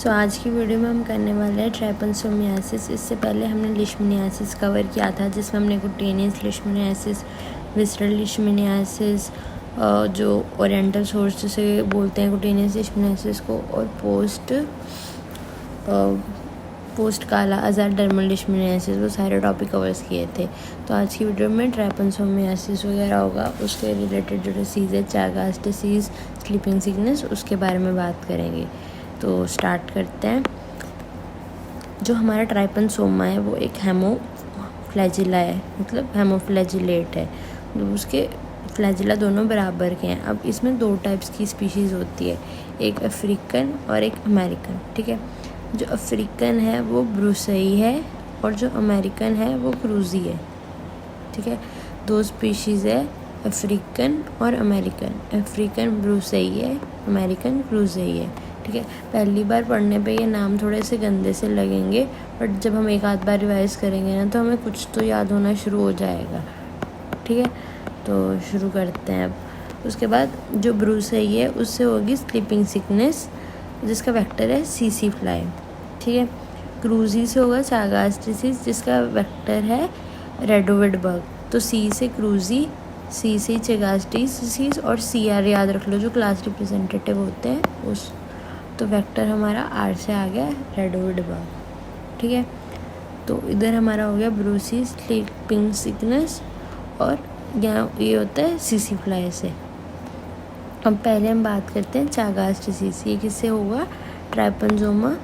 आज की वीडियो में हम करने वाले हैं ट्राइपैनोसोमियासिस। इससे पहले हमने लीशमनियासिस कवर किया था, जिसमें हमने कुटेनियस लीशमनियासिस, विसरल लीशमनियासिस, जो ओरिएंटल सोर्स से बोलते हैं कुटेनियस लीशमनियासिस को, और पोस्ट काला आज़ार डर्मल लीशमनियासिस, वो सारे टॉपिक कवर्स किए थे। तो आज की वीडियो में ट्राइपैनोसोमियासिस वगैरह होगा, उसके रिलेटेड जो डिसीज़ है चागास डिसीज़, स्लीपिंग सिकनेस, उसके बारे में बात करेंगे। तो स्टार्ट करते हैं। जो हमारा ट्राइपैनोसोमा है वो एक हेमोफ्लैजिला है, मतलब हेमोफ्लैजिलेट है, मतलब उसके फ्लैजिला दोनों बराबर के हैं। अब इसमें दो टाइप्स की स्पीशीज़ होती है, एक अफ्रीकन और एक अमेरिकन। ठीक है, जो अफ्रीकन है वो ब्रुसई है और जो अमेरिकन है वो क्रूजी है। ठीक है, दो स्पीशीज़ है, अफ्रीकन और अमेरिकन। अफ्रीकन ब्रुसई है, अमेरिकन क्रूजी है। ठीक है, पहली बार पढ़ने पे ये नाम थोड़े से गंदे से लगेंगे, बट जब हम एक आध बार रिवाइज़ करेंगे ना तो हमें कुछ तो याद होना शुरू हो जाएगा। ठीक है, तो शुरू करते हैं अब। उसके बाद जो ब्रुसई है उससे होगी स्लीपिंग सिकनेस, जिसका वेक्टर है सीसी फ्लाई। ठीक है, क्रूजी से होगा चागास डिसीज़, जिसका वेक्टर है रेडोविड बग। तो सी से क्रूजी, सी से चागास डिसीज़, और CR याद रख लो जो क्लास रिप्रेजेंटेटिव होते हैं उस। तो वेक्टर हमारा R से आ गया रेडोविड बग। ठीक है, तो इधर हमारा हो गया ब्रूसी स्लीपिंग सिकनेस, और यहाँ ये होता है सीसी फ्लाई से। अब पहले हम बात करते हैं चागास डिसीज़। ये किससे होगा? ट्राइपैनोसोमा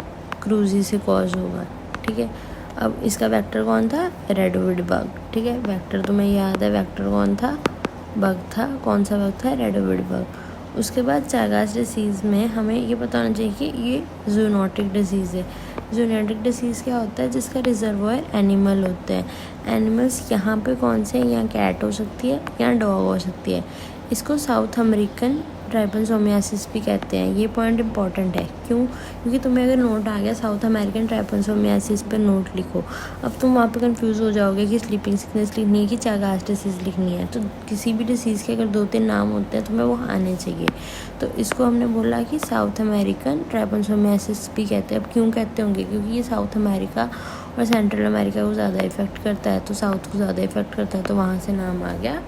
क्रूजी से कॉज होगा। ठीक है, अब इसका वेक्टर कौन था? रेडोविड बग। ठीक है, वेक्टर तुम्हें याद है, वेक्टर कौन था? बग था। कौन सा बग था? रेडोविड बग। उसके बाद चागास डिसीज़ में हमें ये पता होना चाहिए कि ये जूनोटिक डिसीज़ है। जूनोटिक डिसीज़ क्या होता है? जिसका रिजर्वोयर एनिमल होते हैं। एनिमल्स यहाँ पे कौन से हैं? यहाँ कैट हो सकती है, यहाँ डॉग हो सकती है। इसको साउथ अमेरिकन ट्राइपैनोसोमियासिस भी कहते हैं। ये पॉइंट इंपॉर्टेंट है। क्यों? क्योंकि तुम्हें अगर नोट आ गया साउथ अमेरिकन ट्राइपैनोसोमियासिस पर नोट लिखो, अब तुम वहाँ पे कंफ्यूज हो जाओगे कि स्लीपिंग सिकनेस लिखनी है कि चागास डिसीज़ लिखनी है। तो किसी भी डिसीज़ के अगर 2-3 नाम होते हैं तुम्हें वो आने चाहिए। तो इसको हमने बोला कि साउथ अमेरिकन ट्राइपैनोसोमियासिस भी कहते हैं। अब क्यों कहते होंगे? क्योंकि ये साउथ अमेरिका और सेंट्रल अमेरिका को ज़्यादा इफेक्ट करता है, तो साउथ को ज़्यादा इफेक्ट करता है, तो वहाँ से नाम आ गया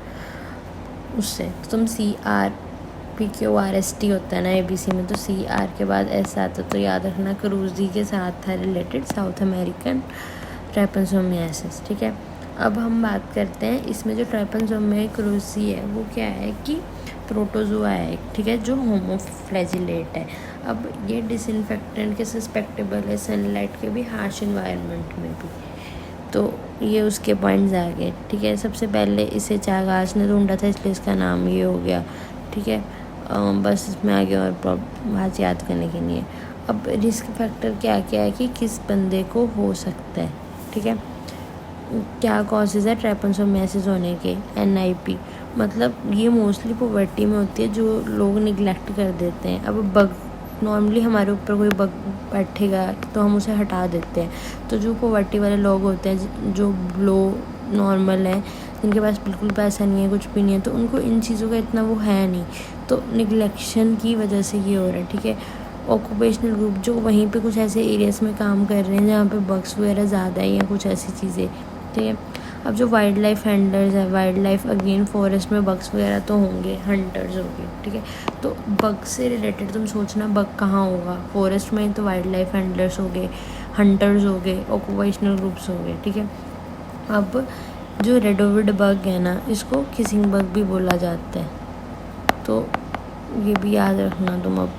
उससे। तो तुम CRPQRST होता है ना ABC में, तो CR के बाद S आता है, तो याद रखना क्रूजी के साथ था रिलेटेड साउथ अमेरिकन ट्राइपैनोसोमियासिस। ठीक है, अब हम बात करते हैं इसमें जो ट्राइपैनोसोमिया क्रूजी है वो क्या है कि प्रोटोजोआ है। ठीक है, जो होमोफ्लैजिलेट है। अब ये डिसइंफेक्टेंट के सस्पेक्टेबल है, सनलाइट के भी, हार्श इन्वायरमेंट में भी। तो ये उसके पॉइंट्स आ गए। ठीक है, सबसे पहले इसे चागास ने ढूंढा था, इसलिए इसका नाम ये हो गया। ठीक है, बस इसमें आगे और बात याद करने के लिए। अब रिस्क फैक्टर क्या क्या है कि किस बंदे को हो सकता है। ठीक है, क्या कॉजेज़ है ट्राइपैनोसोमियासिस होने के? NIP, मतलब ये मोस्टली पॉवर्टी में होती है, जो लोग निगलेक्ट कर देते हैं। अब बग, नॉर्मली हमारे ऊपर कोई बग बैठेगा तो हम उसे हटा देते हैं। तो जो पॉवर्टी वाले लोग होते हैं, जो लो नॉर्मल है, जिनके पास बिल्कुल पैसा नहीं है, कुछ भी नहीं है, तो उनको इन चीज़ों का इतना वो है नहीं, तो निगलेक्शन की वजह से ये हो रहा है। ठीक है, ऑक्यूपेशनल ग्रुप जो वहीं पे कुछ ऐसे एरियाज़ में काम कर रहे हैं जहाँ पे बग्स वगैरह ज़्यादा है या कुछ ऐसी चीज़ें। ठीक है, अब जो वाइल्ड लाइफ हैंडलर्स है, वाइल्ड लाइफ अगेन फॉरेस्ट में बग्स वगैरह तो होंगे, हंटर्स होंगे। ठीक है, तो बग से रिलेटेड तुम सोचना बग कहाँ होगा? फॉरेस्ट में, तो वाइल्ड लाइफ हैंडलर्स हो गए, हंटर्स हो गए, ऑक्यूपेशनल ग्रुप्स हो गए। ठीक है, अब जो रेडोविड बग है ना, इसको किसिंग बग भी बोला जाता है, तो ये भी याद रखना तुम। अब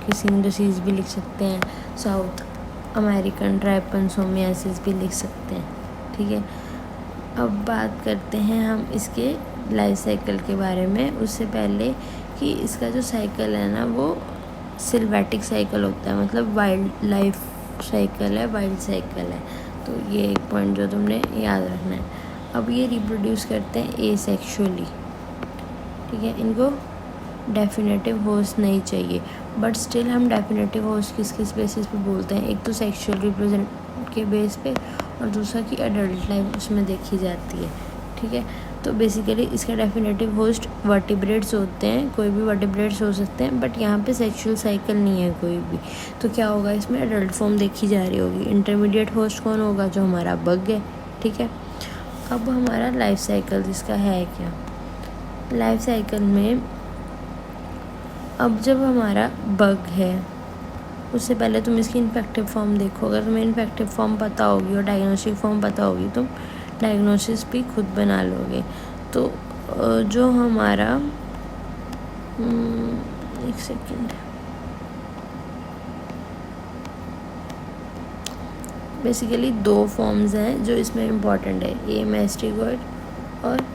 किसिंग डिसीज़ भी लिख सकते हैं, साउथ अमेरिकन ट्राइपैनोसोमियासिस भी लिख सकते हैं। ठीक है, अब बात करते हैं हम इसके लाइफ साइकिल के बारे में। उससे पहले कि इसका जो साइकिल है ना वो सिल्वेटिक साइकिल होता है, मतलब वाइल्ड लाइफ साइकिल है, वाइल्ड साइकिल है। तो ये एक पॉइंट जो तुमने याद रखना है। अब ये रिप्रोड्यूस करते हैं एसेक्सुअली। ठीक है, इनको डेफिनेटिव होस्ट नहीं चाहिए, बट स्टिल हम डेफिनेटिव होस्ट किस बेसिस पे बोलते हैं? एक तो सेक्सुअल रिप्रेजेंट के बेस पे, और दूसरा कि एडल्ट लाइफ उसमें देखी जाती है। ठीक है, तो बेसिकली इसके डेफिनेटिव होस्ट वर्टिब्रेट्स होते हैं, कोई भी वर्टिब्रेट्स हो सकते हैं, बट यहाँ पे सेक्सुअल साइकिल नहीं है कोई भी। तो क्या होगा, इसमें एडल्ट फॉर्म देखी जा रही होगी। इंटरमीडिएट होस्ट कौन होगा, जो हमारा बग है, ठीक है। अब हमारा लाइफ साइकिल इसका है क्या, लाइफ साइकिल में अब जब हमारा बग है, उससे पहले तुम इसकी इन्फेक्टिव फॉर्म देखो। अगर तुम्हें इन्फेक्टिव फॉर्म पता होगी और डायग्नोस्टिक फॉर्म पता होगी, तुम डायग्नोसिस भी खुद बना लोगे। तो जो हमारा एक सेकेंड, बेसिकली 2 फॉर्म्स हैं जो इसमें इम्पॉर्टेंट है, एमास्टिगोइड और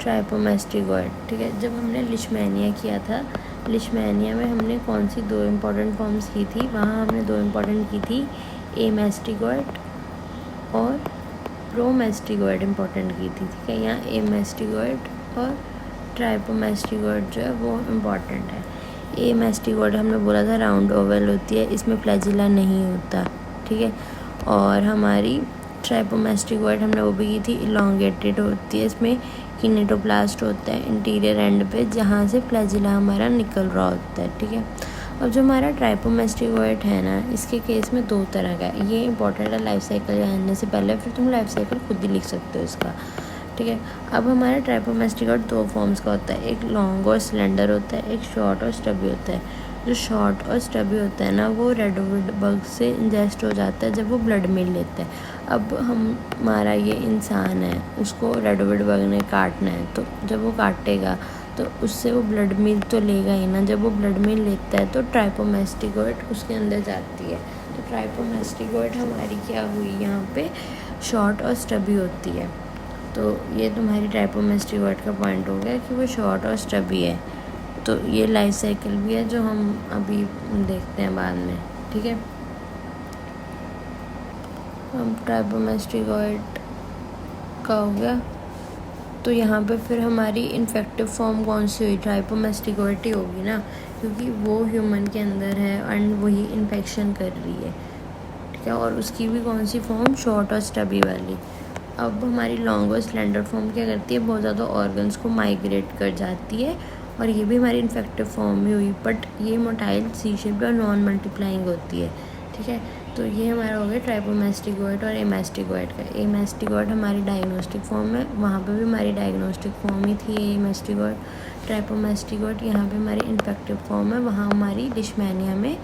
ट्राइपोमास्टिगोइड, ठीक है। जब हमने लिशमैनिया किया था, लिशमैनिया में हमने कौन सी 2 इम्पॉर्टेंट फॉर्म्स की थी, वहाँ हमने 2 इम्पॉर्टेंट की थी, एमास्टिगोइड और प्रोमास्टिगोइड इम्पॉर्टेंट की थी, ठीक है। यहाँ एमास्टिगोइड और ट्राइपोमास्टिगोइड जो है वो इम्पॉर्टेंट है। एमास्टिगोइड हमने बोला था राउंड ओवल होती है, इसमें फ्लैजिला नहीं होता, ठीक है। और हमारी ट्राइपोमास्टिगोइड हमने वो भी की थी, इलॉन्गेटेड होती है, इसमें किनेटोप्लास्ट होता है इंटीरियर एंड पे, जहाँ से फ्लैजिला हमारा निकल रहा होता है, ठीक है। अब जो हमारा ट्राइपोमास्टिगोइड है ना, इसके केस में 2 तरह का है। ये इंपॉर्टेंट है लाइफ साइकिल जानने से पहले, फिर तुम लाइफ साइकिल खुद ही लिख सकते हो इसका, ठीक है। अब हमारा ट्राइपोमास्टिगोइड 2 फॉर्म्स का होता है, एक लॉन्ग और सिलेंडर होता है, एक शॉर्ट और स्टबी होता है। जो शॉर्ट और स्टबी होता है ना, वो रेडोविड बग से इंजेस्ट हो जाता है जब वो ब्लड मील लेता है। अब हमारा ये इंसान है, उसको रेडोविड बग ने काटना है, तो जब वो काटेगा तो उससे वो ब्लड मील तो लेगा ही ना। जब वो ब्लड मील लेता है तो ट्राइपोमास्टिगोइड उसके अंदर जाती है। तो ट्राइपोमास्टिगोइड हमारी क्या हुई, यहाँ पे शॉर्ट और स्टबी होती है। तो ये तुम्हारी ट्राइपोमास्टिगोइड का पॉइंट हो गया कि वो शॉर्ट और स्टबी है। तो ये लाइफ साइकिल भी है जो हम अभी देखते हैं बाद में, ठीक है। अब ट्राइपोमास्टिगोइड का हो गया, तो यहाँ पे फिर हमारी इन्फेक्टिव फॉर्म कौन सी हुई, ट्राइपोमास्टिगोइड ही होगी ना, क्योंकि वो ह्यूमन के अंदर है एंड वही इन्फेक्शन कर रही है, ठीक है। और उसकी भी कौन सी फॉर्म, शॉर्ट और स्टबी वाली। अब हमारी लॉन्ग और स्लेंडर फॉर्म क्या करती है, बहुत ज़्यादा ऑर्गन्स को माइग्रेट कर जाती है, और ये भी हमारी इन्फेक्टिव फॉर्म में हुई, बट ये मोटाइल सी शेप और नॉन मल्टीप्लाइंग होती है, ठीक है। तो ये हमारा हो गया ट्राइपोमास्टिगोइड और एमास्टिगोइड का। एमास्टिगोइड हमारी डायग्नोस्टिक फॉर्म है, वहाँ पे भी हमारी डायग्नोस्टिक फॉर्म ही थी एमास्टिगोइड। ट्राइपोमास्टिगोइड यहाँ पे हमारी इन्फेक्टिव फॉर्म है, वहाँ हमारी लिशमैनिया में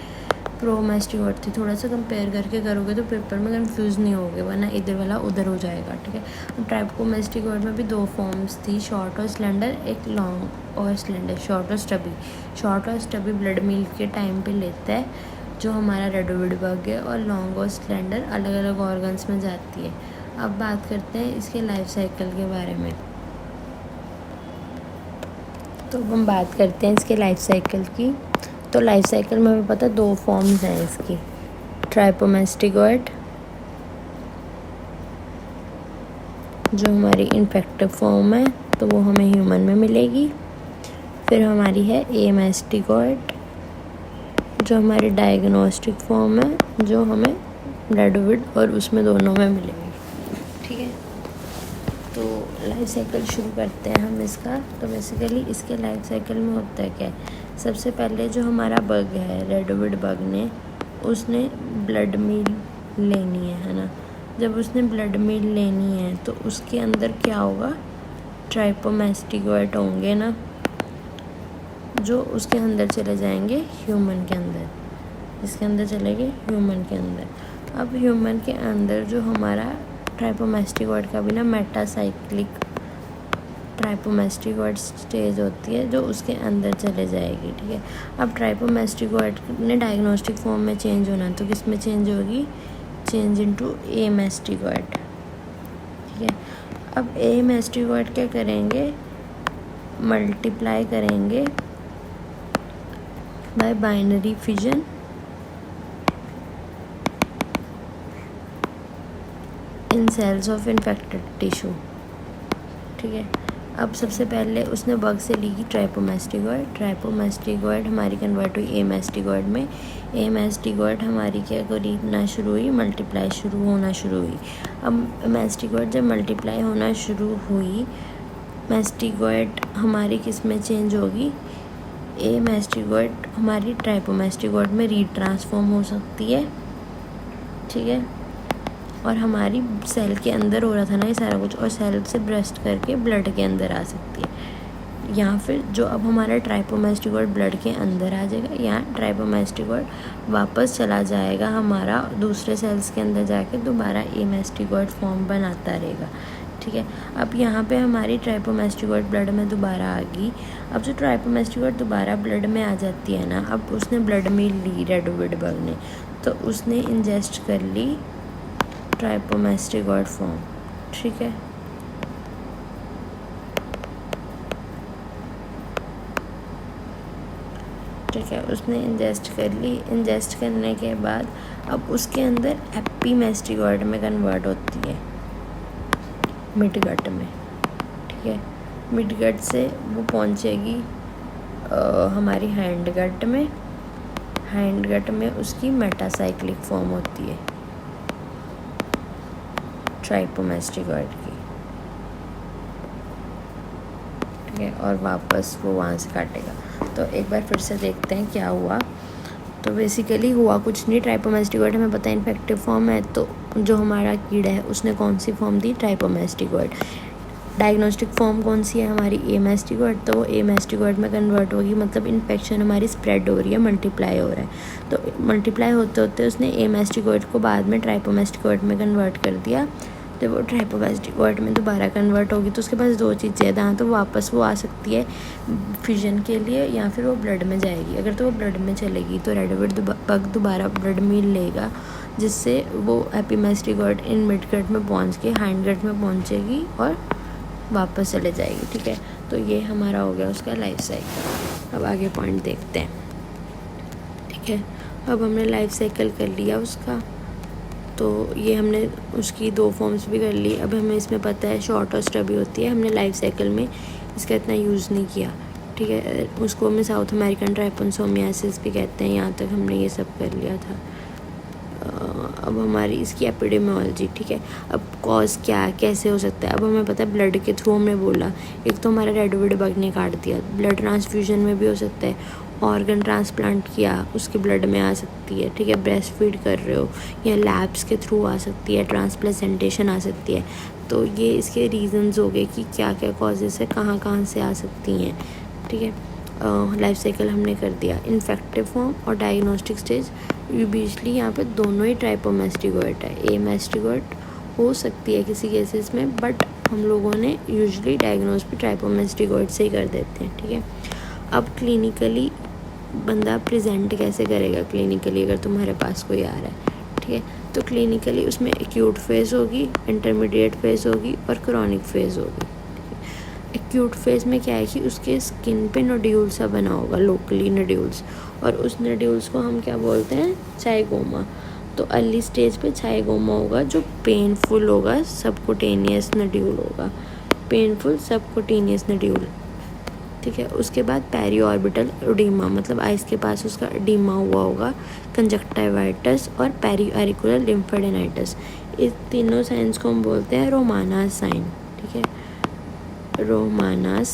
प्रोमास्टिगोइड थी। थोड़ा सा कंपेयर करके करोगे तो पेपर में कंफ्यूज नहीं होगे, वरना इधर वाला उधर हो जाएगा, ठीक है। अब ट्राइपोमास्टिगोइड में भी 2 फॉर्म्स थी, शॉर्ट और सिलेंडर, एक लॉन्ग और सिलेंडर, शॉर्ट और स्टबी। शॉर्ट और स्टबी ब्लड मिल्क के टाइम पे लेता है जो हमारा रेडोविड बग है, और लॉन्ग और सिलेंडर अलग अलग ऑर्गन्स में जाती है। अब बात करते हैं इसके लाइफ साइकिल के बारे में। तो अब हम बात करते हैं इसके लाइफ साइकिल की। तो लाइफ साइकिल में हमें पता है 2 फॉर्म्स हैं इसकी, ट्राइपोमास्टिगोइड जो हमारी इन्फेक्टिव फॉर्म है, तो वो हमें ह्यूमन में मिलेगी। फिर हमारी है एमास्टिगोइड जो हमारी डायग्नोस्टिक फॉर्म है, जो हमें रेडोविड और उसमें दोनों में मिलेगी, ठीक है। तो लाइफ साइकिल शुरू करते हैं हम इसका। तो बेसिकली इसके लाइफ साइकिल में होता है क्या है, सबसे पहले जो हमारा बग है रेडोविड बग ने, उसने ब्लड मील लेनी है ना। जब उसने ब्लड मील लेनी है तो उसके अंदर क्या होगा, ट्राइपोमास्टिगोइड होंगे ना, जो उसके अंदर चले जाएंगे ह्यूमन के अंदर, इसके अंदर चले गए ह्यूमन के अंदर। अब ह्यूमन के अंदर जो हमारा ट्राइपोमास्टिगोइड का भी ना मेटासाइक्लिक ट्राइपोमास्टिगोइड स्टेज होती है जो उसके अंदर चले जाएगी, ठीक है। अब ट्राइपोमास्टिगोइड ने डायग्नोस्टिक फॉर्म में चेंज होना है, तो किस में चेंज होगी, चेंज इनटू एमास्टिगोइड, ठीक है। अब एमास्टिगोइड क्या करेंगे, मल्टीप्लाई करेंगे by binary fission in cells of infected tissue, ठीक है। अब सबसे पहले उसने बग से ली की ट्राइपोमास्टिगोइड, ट्राइपोमास्टिगोइड हमारी कन्वर्ट हुई एमास्टिगोइड में, एमास्टिगोइड हमारी क्या करना शुरू हुई, मल्टीप्लाई शुरू होना शुरू हुई। अब एमास्टिगोइड जब मल्टीप्लाई होना शुरू हुई, मैस्टिगोइड हमारी किस में चेंज होगी, ए मैस्टिगोइड हमारी ट्राइपोमैस्टिगोइड में रीट्रांसफॉर्म हो सकती है, ठीक है। और हमारी सेल के अंदर हो रहा था ना ये सारा कुछ, और सेल से ब्रेस्ट करके ब्लड के अंदर आ सकती है। या फिर जो अब हमारा ट्राइपोमैस्टिगोइड ब्लड के अंदर आ जाएगा, या ट्राइपोमैस्टिगोइड वापस चला जाएगा हमारा दूसरे सेल्स के अंदर जाके दोबारा ए मैस्टिगोइड फॉर्म बनाता रहेगा, ठीक है। अब यहाँ पे हमारी ट्राइपोमैस्टिगोइड ब्लड में दोबारा आ गई। अब जो ट्राइपोमैस्टिगोइड दोबारा ब्लड में आ जाती है ना, अब उसने ब्लड मील ली रेडोविड बग ने, तो उसने इंजेस्ट कर ली ट्राइपोमैस्टिगोइड फॉर्म, ठीक है। ठीक है, उसने इंजेस्ट कर ली। इंजेस्ट करने के बाद अब उसके अंदर एपीमैस्टिगोइड में कन्वर्ट होती है मिडगट में, ठीक है। मिडगट से वो पहुंचेगी हमारी हैंडगट में। हैंडगट में उसकी मेटासाइक्लिक फॉर्म होती है ट्राइपोमैस्टिगोइड की, ठीक है। और वापस वो वहाँ से काटेगा। तो एक बार फिर से देखते हैं क्या हुआ। तो बेसिकली हुआ कुछ नहीं, ट्राइपोमैस्टिगोइड हमें पता है इन्फेक्टिव फॉर्म है, तो जो हमारा कीड़ा है उसने कौन सी फॉर्म दी, ट्राइपोमैस्टिगोइड। डायग्नोस्टिक फॉर्म कौन सी है हमारी, ए मैस्टिगोइड, तो वो ए मैस्टिगोइड में कन्वर्ट होगी, मतलब इन्फेक्शन हमारी स्प्रेड हो रही है, मल्टीप्लाई हो रहा है। तो मल्टीप्लाई होते होते उसने ए मैस्टिगोइड को बाद में ट्राइपोमैस्टिगोइड में कन्वर्ट कर दिया। तो वो ट्राइपोमैस्टिगोइड में दोबारा कन्वर्ट होगी, तो उसके पास दो चीज़ें हैं, या तो वापस वो आ सकती है फ्यूजन के लिए, या फिर वो ब्लड में जाएगी। अगर तो वो ब्लड में चलेगी तो रेडोविड बग दोबारा ब्लड मील लेगा, जिससे वो एपीमैस्टिगोइड इन मिडगट में पहुंच के हैंडगट में पहुंचेगी और वापस चले जाएगी, ठीक है। तो ये हमारा हो गया उसका लाइफ साइकिल। अब आगे पॉइंट देखते हैं, ठीक है। अब हमने लाइफ साइकिल कर लिया उसका, तो ये हमने उसकी दो फॉर्म्स भी कर ली। अब हमें इसमें पता है शॉर्ट और स्टबी होती है, हमने लाइफ साइकिल में इसका इतना यूज़ नहीं किया, ठीक है। उसको हमें साउथ अमेरिकन ट्राइपोसोमियासिस भी कहते हैं। यहाँ तक हमने ये सब कर लिया था। अब हमारी इसकी एपिडेमियोलॉजी, ठीक है। अब कॉज क्या है, कैसे हो सकता है, अब हमें पता है ब्लड के थ्रू हमने बोला। एक तो हमारा रेडोविड बग ने काट दिया, ब्लड ट्रांसफ्यूजन में भी हो सकता है, ऑर्गन ट्रांसप्लांट किया उसके ब्लड में आ सकती है, ठीक है। ब्रेस्ट फीड कर रहे हो या लैब्स के थ्रू आ सकती है, ट्रांसप्लांटेशन आ सकती है। तो ये इसके रीजंस हो गए कि क्या क्या कॉजेज़ है, कहाँ कहाँ से आ सकती हैं, ठीक है। लाइफ साइकिल हमने कर दिया। इन्फेक्टिव फॉर्म और डायग्नोस्टिक स्टेज यूजुअली यहाँ पे दोनों ही ट्राइपोमैस्टिगोइड है। ए मैस्टिगोइड हो सकती है किसी केसेस में, बट हम लोगों ने यूजुअली डायग्नोज भी ट्राइपोमैस्टिगोइड से ही कर देते हैं, ठीक है। अब क्लिनिकली बंदा प्रेजेंट कैसे करेगा, क्लिनिकली अगर तुम्हारे पास कोई आ रहा है, ठीक है। तो क्लिनिकली उसमें एक्यूट फेज़ होगी, इंटरमीडिएट फेज़ होगी और क्रॉनिक फेज़ होगी। एक्यूट फेज़ में क्या है कि उसके स्किन पे नोड्यूल सा बना होगा, लोकली नोड्यूल्स, और उस नोड्यूल्स को हम क्या बोलते हैं, छाइगोमा। तो अर्ली स्टेज पे छाइगोमा होगा जो पेनफुल होगा, सबकुटेनियस नोड्यूल होगा, पेनफुल सबकुटेनियस नोड्यूल, ठीक है। उसके बाद पेरी ऑर्बिटल एडिमा, मतलब आइस के पास उसका एडिमा हुआ होगा, कंजक्टिवाइटिस और पेरी ऑरिकुलर लिम्फेडेनाइटिस। इस तीनों साइंस को हम बोलते हैं रोमानास साइन, ठीक है, रोमानास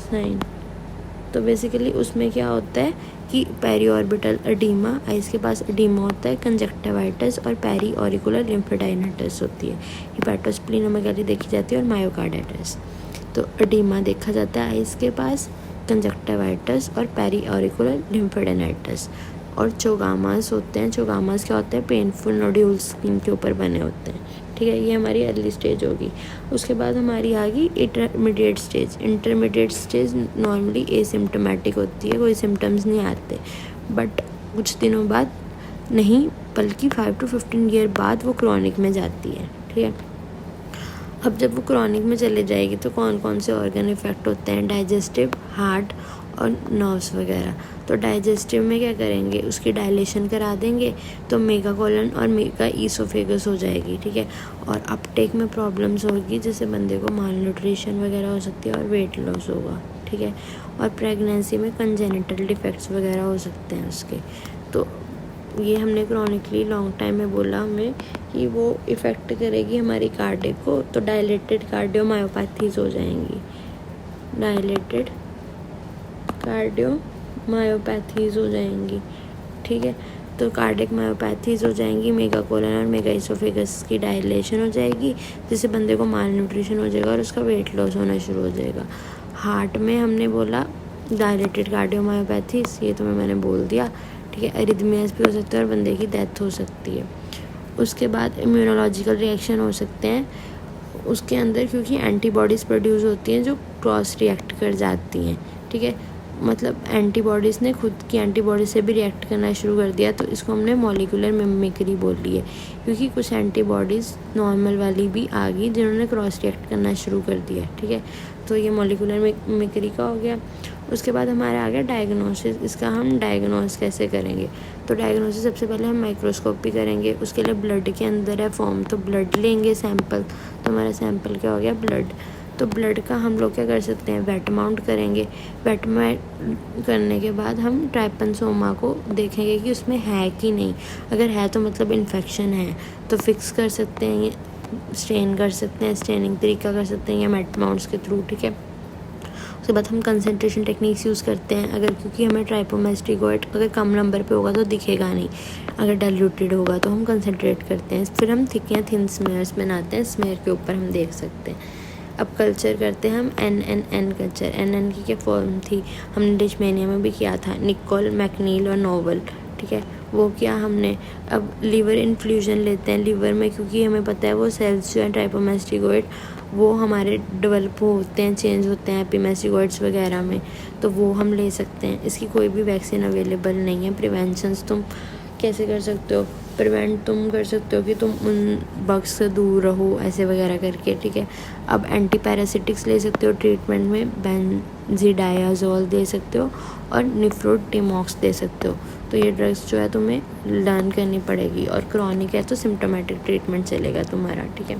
साइन। तो बेसिकली उसमें क्या होता है कि पेरी ऑर्बिटल एडिमा, आइस के पास एडिमा होता है, कंजक्टिवाइटिस और पेरी ऑरिकुलर लिम्फेडेनाइटिस होती है, हिपैटोस्प्लीनोमेगाली देखी जाती है और मायोकार्डाइटिस। तो एडिमा देखा जाता है आइस के पास, कंजक्टिवाइटिस और पेरी ऑरिकुलर लिम्फेडेनाइटिस। और चोगामास होते हैं। चोगामास क्या होता है, पेनफुल नोड्यूल्स स्किन के ऊपर बने होते हैं, ठीक है। ये हमारी अर्ली स्टेज होगी। उसके बाद हमारी आ गई intermediate stage. Intermediate stage normally asymptomatic होती है, कोई सिम्टम्स नहीं आते, बट कुछ दिनों बाद नहीं, बल्कि 5 to 15 ईयर बाद वो क्रॉनिक में जाती है, ठीक है। अब जब वो क्रॉनिक में चले जाएगी तो कौन कौन से ऑर्गन इफेक्ट होते हैं, डाइजेस्टिव, हार्ट और नर्व्स वगैरह। तो डाइजेस्टिव में क्या करेंगे, उसकी डायलेशन करा देंगे, तो मेगा कोलन और मेगा ईसोफेगस हो जाएगी, ठीक है। और अपटेक में प्रॉब्लम्स होगी, जैसे बंदे को माल न्यूट्रिशन वगैरह हो सकती है और वेट लॉस होगा, ठीक है। और प्रेगनेंसी में कंजेनिटल डिफेक्ट्स वगैरह हो सकते हैं उसके। तो ये हमने क्रॉनिकली लॉन्ग टाइम में बोला हमें कि वो इफ़ेक्ट करेगी हमारी कार्डियो को, तो डायलेटेड कार्डियोमायोपैथीज हो जाएंगी, डायलेटेड कार्डियोमायोपैथीज हो जाएंगी। ठीक है, तो कार्डियक मायोपैथीज हो जाएंगी, मेगा कोलन और मेगा इसोफेगस की डायलेशन हो जाएगी, जिससे बंदे को माल न्यूट्रिशन हो जाएगा और उसका वेट लॉस होना शुरू हो जाएगा। हार्ट में हमने बोला डायलेटेड कार्डियोमायोपैथीज, ये तुम्हें मैंने बोल दिया। ठीक है, अरिथमियाज भी हो सकते हैं और बंदे की डेथ हो सकती है। उसके बाद इम्यूनोलॉजिकल रिएक्शन हो सकते हैं उसके अंदर, क्योंकि एंटीबॉडीज़ प्रोड्यूस होती हैं जो क्रॉस रिएक्ट कर जाती हैं। ठीक है, मतलब एंटीबॉडीज़ ने खुद की एंटीबॉडी से भी रिएक्ट करना शुरू कर दिया, तो इसको हमने मॉलिक्यूलर मिमिक्री बोली है, क्योंकि कुछ एंटीबॉडीज़ नॉर्मल वाली भी आ गई जिन्होंने क्रॉस रिएक्ट करना शुरू कर दिया। ठीक है, तो ये मॉलिक्यूलर मिमिक्री का हो गया। उसके बाद हमारा आ गया डायग्नोसिस। इसका हम डायग्नोस कैसे करेंगे, तो डायग्नोसिस सबसे पहले हम माइक्रोस्कोपी करेंगे। उसके लिए ब्लड के अंदर है फॉर्म, तो ब्लड लेंगे सैंपल, तो हमारा सैंपल क्या हो गया, ब्लड। तो ब्लड का हम लोग क्या कर सकते हैं, वेट माउंट करेंगे। वेट माउंट करने के बाद हम ट्राइपनसोमा को देखेंगे कि उसमें है कि नहीं, अगर है तो मतलब इन्फेक्शन है, तो फिक्स कर सकते हैं, स्टेन कर सकते हैं, स्टेनिंग तरीका कर सकते हैं या वेट माउंट्स के थ्रू। ठीक है, उसके बाद हम कंसनट्रेशन टेक्निक्स यूज़ करते हैं, अगर क्योंकि हमें ट्राइपोमेस्टिगोइट अगर कम नंबर पे होगा तो दिखेगा नहीं, अगर डाइल्यूटेड होगा तो हम कंसनट्रेट करते हैं। फिर हम थिक या थिन स्मेयर्स बनाते हैं, स्मेयर के ऊपर हम देख सकते हैं। अब कल्चर करते हैं हम NNN कल्चर। NN की क्या फॉर्म थी, हमने डिशमेनिया में भी किया था, निकोल, मैकनील और नोवल। ठीक है, वो किया हमने। अब लीवर इन्फ्ल्यूजन लेते हैं लीवर में, क्योंकि हमें पता है वो सेल्स जो है ट्राइपोमेस्टिगोइड वो हमारे डेवलप होते हैं, चेंज होते हैं एपिमेस्टिगोइड्स वगैरह में, तो वो हम ले सकते हैं। इसकी कोई भी वैक्सीन अवेलेबल नहीं है। प्रिवेंशंस तुम कैसे कर सकते हो, प्रिवेंट तुम कर सकते हो कि तुम उन बग्स से दूर रहो ऐसे वगैरह करके। ठीक है, अब एंटी पैरासिटिक्स ले सकते हो ट्रीटमेंट में, बेंजीडायाजोल दे सकते हो और निफ्रोटिमॉक्स दे सकते हो। तो ये ड्रग्स जो है तुम्हें लर्न करनी पड़ेगी, और क्रॉनिक है तो सिम्टोमेटिक ट्रीटमेंट चलेगा तुम्हारा। ठीक है,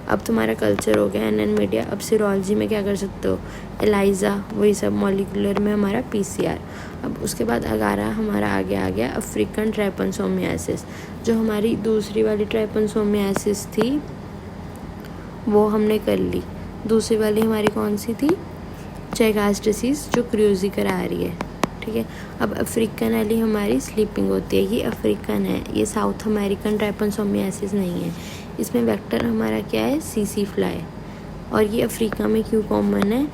अब तुम्हारा कल्चर हो गया NN मीडिया। अब सीरोलॉजी में क्या कर सकते हो, एलाइजा, वही सब। मॉलिक्यूलर में हमारा PCR। अब उसके बाद अगारा हमारा आ गया अफ्रीकन ट्राइपनसोमियासिस। जो हमारी दूसरी वाली ट्राइपनसोमियासिस थी वो हमने कर ली। दूसरी वाली हमारी कौन सी थी, चेगास डिसीज़, जो क्रूजी करा रही है। ठीक है, अब अफ्रीकन वाली हमारी स्लीपिंग होती है, ये अफ्रीकन है, ये साउथ अमेरिकन ट्राइपनसोमियासिस नहीं है। इसमें वेक्टर हमारा क्या है, CC फ्लाई। और ये अफ्रीका में क्यों कॉमन है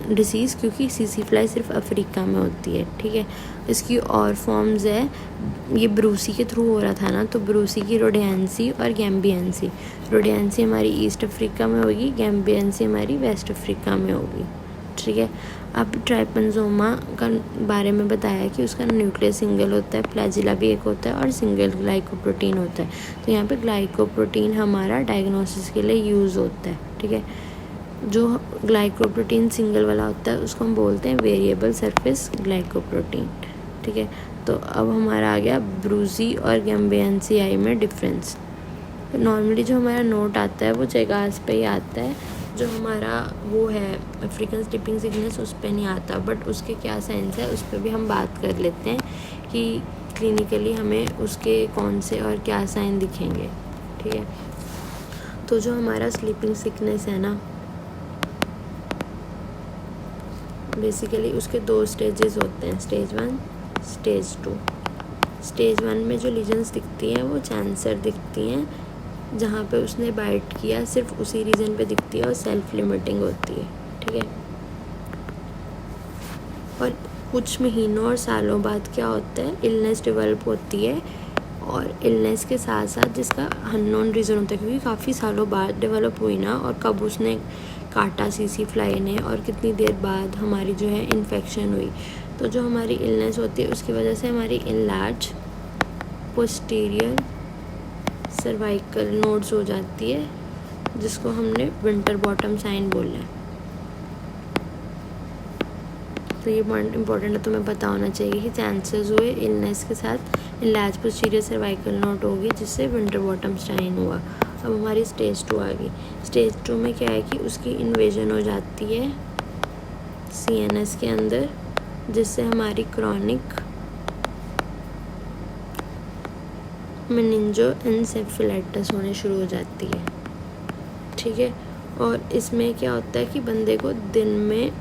डिसीज़, क्योंकि CC फ्लाई सिर्फ अफ्रीका में होती है। ठीक है, इसकी और फॉर्म्स है, ये ब्रूसी के थ्रू हो रहा था ना, तो ब्रूसी की रोडेंसी और गैम्बियंसी। रोडेंसी हमारी ईस्ट अफ्रीका में होगी, गैम्बियंसी हमारी वेस्ट अफ्रीका में होगी। ठीक है, अब ट्राइपनसोमा का बारे में बताया कि उसका न्यूक्लियस सिंगल होता है, फ्लैजिला भी एक होता है और सिंगल ग्लाइकोप्रोटीन होता है। तो यहाँ पे ग्लाइकोप्रोटीन हमारा डायग्नोसिस के लिए यूज़ होता है। ठीक है, जो ग्लाइकोप्रोटीन सिंगल वाला होता है उसको हम बोलते हैं वेरिएबल सरफेस ग्लाइकोप्रोटीन। ठीक है, तो अब हमारा आ गया ब्रूसी और गैम्बियंसी आई में डिफरेंस। नॉर्मली जो हमारा नोट आता है वो चेगास पे ही आता है, जो हमारा वो है अफ्रीकन स्लीपिंग सिकनेस उस पर नहीं आता, बट उसके क्या साइंस है उस पर भी हम बात कर लेते हैं कि क्लिनिकली हमें उसके कौन से और क्या साइन दिखेंगे। ठीक है, तो जो हमारा स्लीपिंग सिकनेस है ना, बेसिकली उसके 2 स्टेजेस होते हैं, स्टेज 1, स्टेज 2। स्टेज 1 में जो लीजन्स दिखती हैं वो कैंसर दिखती हैं, जहाँ पे उसने बाइट किया सिर्फ उसी रीजन पे दिखती है और सेल्फ लिमिटिंग होती है। ठीक है, और कुछ महीनों और सालों बाद क्या होता है, इलनेस डेवलप होती है, और इलनेस के साथ साथ जिसका अननोन रीज़न होता है, क्योंकि काफ़ी सालों बाद डेवलप हुई ना, और कब उसने काटा CC फ्लाई ने और कितनी देर बाद हमारी जो है इन्फेक्शन हुई। तो जो हमारी इलनेस होती है उसकी वजह से हमारी इनलार्ज पोस्टीरियर सर्वाइकल नोड्स हो जाती है, जिसको हमने विंटर बॉटम साइन बोला है। तो ये पॉइंट इंपॉर्टेंट है, तुम्हें पता होना चाहिए कि चांसेस हुए इलनेस के साथ इनलार्ज पोस्टीरियर सर्वाइकल नोड होगी, जिससे विंटर बॉटम साइन हुआ। अब हमारी स्टेज 2 आ गई। स्टेज 2 में क्या है कि उसकी इन्वेजन हो जाती है CNS के अंदर, जिससे हमारी क्रॉनिक मेनिंजोएन्सेफेलाइटिस होने शुरू हो जाती है, ठीक है। और इसमें क्या होता है कि बंदे को दिन में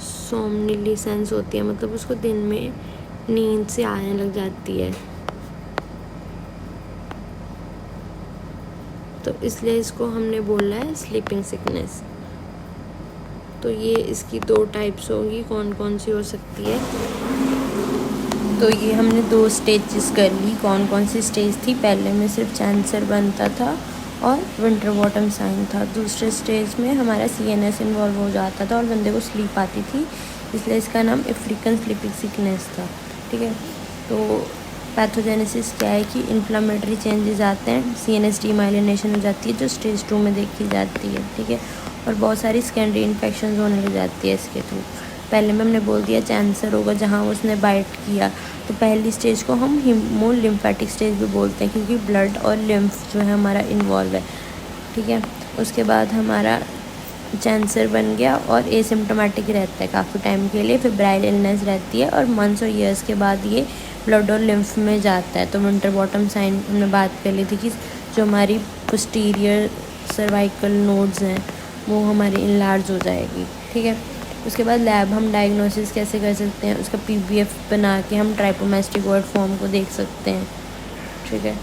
सोमनिलिसेंस होती है, मतलब उसको दिन में नींद से आने लग जाती है, तो इसलिए इसको हमने बोला है स्लीपिंग सिकनेस। तो ये इसकी 2 टाइप्स होंगी, कौन कौन सी हो सकती है। तो ये हमने 2 स्टेजेस कर ली। कौन कौन सी स्टेज थी, पहले में सिर्फ कैंसर बनता था और विंटर बॉटम साइन था। दूसरे स्टेज में हमारा CNS इन्वॉल्व हो जाता था और बंदे को स्लीप आती थी, इसलिए इसका नाम अफ्रीकन स्लीपिंग सिकनेस था, ठीक है। तो पैथोजेनेसिस क्या है कि इन्फ्लामेटरी चेंजेस आते हैं, CNS डीमाइलिनेशन हो जाती है जो स्टेज 2 में देखी जाती है, ठीक है। और बहुत सारी सेकेंडरी इन्फेक्शन होने लग जाती है इसके थ्रू। पहले में हमने बोल दिया कैंसर होगा जहाँ उसने बाइट किया, तो पहली स्टेज को हम हीमोलिम्फेटिक स्टेज भी बोलते हैं क्योंकि ब्लड और लिम्फ जो है हमारा इन्वॉल्व है, ठीक है। उसके बाद हमारा कैंसर बन गया और एसिम्प्टोमेटिक रहता है काफ़ी टाइम के लिए, फेब्राइल इलनेस रहती है और मंथ्स और ईयर्स के बाद ये ब्लड और लिम्फ में जाता है। तो विंटर बॉटम साइन हमने बात कर ली थी कि जो हमारी पोस्टीरियर सर्वाइकल नोड्स हैं वो हमारी इनलार्ज हो जाएगी, ठीक है। उसके बाद लैब हम डायग्नोसिस कैसे कर सकते हैं, उसका PBF बना के हम ट्राइपोमेस्टिकोइड फॉर्म को देख सकते हैं, ठीक है।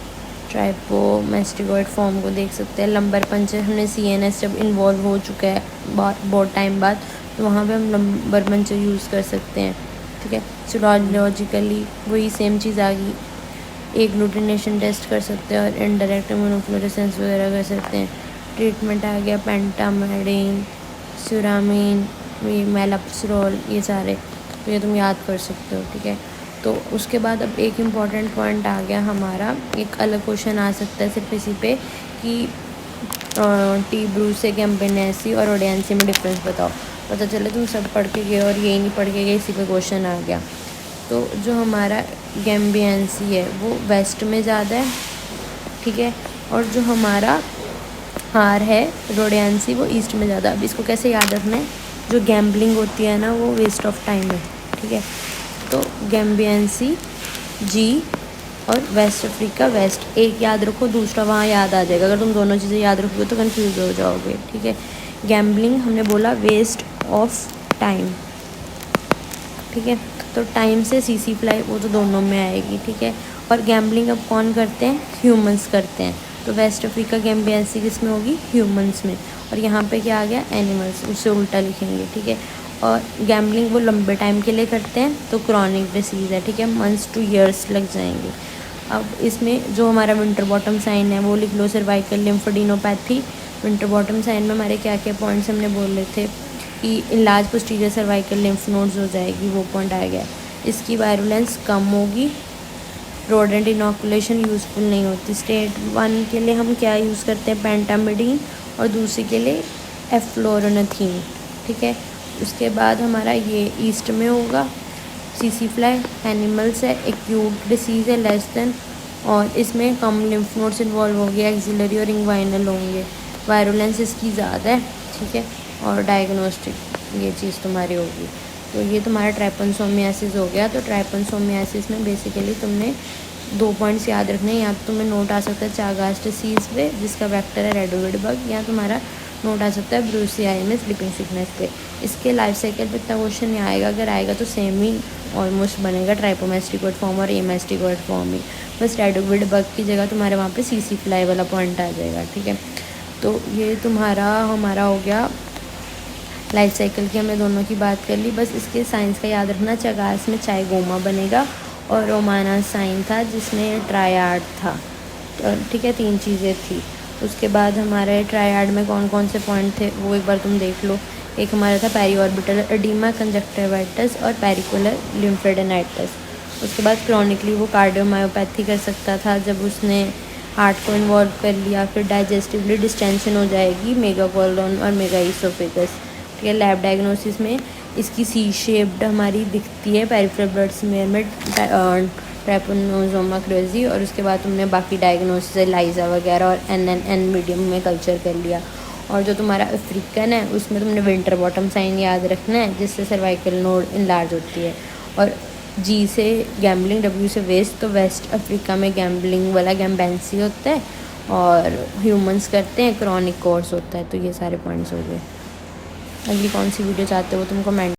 ट्राइपोमेस्टिकोइड फॉर्म को देख सकते हैं। लंबर पंचर हमने CNS जब इन्वॉल्व हो चुका है बहुत टाइम बाद, तो वहाँ पे हम लंबर पंचर यूज़ कर सकते हैं, ठीक है। सीरोलॉजिकली वही सेम चीज़ आ गई, एग्लूटिनेशन टेस्ट कर सकते हैं और इनडायरेक्ट इम्यूनोफ्लोरेसेंस वगैरह कर सकते हैं। ट्रीटमेंट आ गया पेंटामेडिन, सुरामीन, मेलाप्सिरोल, ये सारे, तो ये तुम याद कर सकते हो, ठीक है। तो उसके बाद अब एक इम्पॉर्टेंट पॉइंट आ गया हमारा, एक अलग क्वेश्चन आ सकता है सिर्फ इसी पे कि टी ब्रूसे गैम्बिनेसी और ओडियंसी में डिफरेंस बताओ। पता चले तुम सब पढ़ के गए और यही नहीं पढ़ के गए, इसी पे क्वेश्चन आ गया। तो जो हमारा गैम्बियंसी है वो वेस्ट में ज़्यादा है, ठीक है, और जो हमारा हार है रोडियंसी वो ईस्ट में ज़्यादा। अब इसको कैसे याद रखना है, जो गैम्बलिंग होती है ना वो वेस्ट ऑफ टाइम है, ठीक है। तो गैम्बियंसी G और वेस्ट अफ्रीका वेस्ट, एक याद रखो दूसरा वहाँ याद आ जाएगा। अगर तुम दोनों चीज़ें याद रखोगे तो कंफ्यूज हो जाओगे, ठीक है। गैम्बलिंग हमने बोला वेस्ट ऑफ टाइम, ठीक है। तो टाइम से CC फ्लाई वो तो दोनों में आएगी, ठीक है। और गैम्बलिंग अब कौन करते हैं, ह्यूमंस करते हैं। तो वेस्ट अफ्रीका गैम्बियंसी किस में होगी, ह्यूमंस में। और यहाँ पे क्या आ गया, एनिमल्स, उससे उल्टा लिखेंगे, ठीक है। और गैम्बलिंग वो लंबे टाइम के लिए करते हैं, तो क्रॉनिक डिसीज़ है, ठीक है, मंथ्स टू ईयर्स लग जाएंगे। अब इसमें जो हमारा विंटर बॉटम साइन है वो लिख लो, सर्वाइकल लिम्फोडेनोपैथी। विंटर बॉटम साइन में हमारे क्या क्या पॉइंट्स हमने बोल रहे थे कि इलाज पोस्टीरियर सर्वाइकल लिम्फ नोड्स हो जाएगी, वो पॉइंट आ गया। इसकी वायरुलेंस कम होगी, रोडेंट इनोकुलेशन यूज़फुल नहीं होती। स्टेज 1 के लिए हम क्या यूज़ करते हैं, पेंटामिडीन, और दूसरी के लिए एफ्लोरोनथीन, ठीक है। उसके बाद हमारा ये ईस्ट में होगा, CC फ्लाई एनिमल्स है, एक्यूट डिसीज़ है लेस देन, और इसमें कम लिम्फ नोड्स इन्वॉल्व होंगे, एक्सिलरी और इंग्वाइनल होंगे, वायरुलेंस इसकी ज़्यादा है, ठीक है। और डायग्नोस्टिक ये चीज़ तुम्हारी होगी। तो ये तुम्हारा ट्राइपनसोमियासिस हो गया। तो ट्राइपनसोमियासिस में बेसिकली तुमने 2 पॉइंट्स याद रखने हैं, या तो तुम्हें नोट आ सकता है चागास डिसीज़ पे जिसका वेक्टर है रेडोविड बग, या तुम्हारा नोट आ सकता है ब्रूसियाई में स्लीपिंग सिकनेस पे। इसके लाइफ साइकिल पे इतना क्वेश्चन नहीं आएगा, अगर आएगा तो सेम ही ऑलमोस्ट बनेगा, ट्राइपोमेस्टिकोइड फॉर्म और एमेस्टिकोइड फॉर्म ही, बस रेडोविड बग की जगह तुम्हारे वहाँ पे CC फ्लाई वाला पॉइंट आ जाएगा, ठीक है। तो ये तुम्हारा हमारा हो गया लाइफ साइकिल की, हमने दोनों की बात कर ली। बस इसके साइंस का याद रखना, चगास में चाइगोमा बनेगा और रोमाना साइन था जिसमें ट्रायाड था, तो ठीक है, 3 चीज़ें थी। उसके बाद हमारे ट्रायाड में कौन कौन से पॉइंट थे वो एक बार तुम देख लो। एक हमारा था पेरी ऑर्बिटल एडिमा, कंजक्टिवाइटिस और पेरिकुलर लिम्फेडेनाइटिस। उसके बाद क्रॉनिकली वो कार्डियोमायोपैथी कर सकता था जब उसने हार्ट को इन्वॉल्व कर लिया। फिर डाइजेस्टिवली डिस्टेंशन हो जाएगी, मेगा कोलोन और मेगा ईसोफेगस, ठीक है। लैब डायग्नोसिस में इसकी C शेप्ड हमारी दिखती है पेरिफेरल ब्लड स्मेयर में, ट्राइपोनोसोमा क्रेजी। और उसके बाद तुमने बाकी डायग्नोसिस एलाइजा वगैरह और NNN मीडियम में कल्चर कर लिया। और जो तुम्हारा अफ्रीकन है उसमें तुमने विंटर बॉटम साइन याद रखना है जिससे सर्वाइकल नोड इनलार्ज होती है। और जी से गैम्बलिंग, W से वेस्ट, तो वेस्ट अफ्रीका में गैम्बलिंग वाला गैम्बेंसी होता है और ह्यूमंस करते हैं क्रॉनिक कोर्स होता है। तो ये सारे पॉइंट्स हो गए। अगली कौन सी वीडियो चाहते हो तुम कमेंट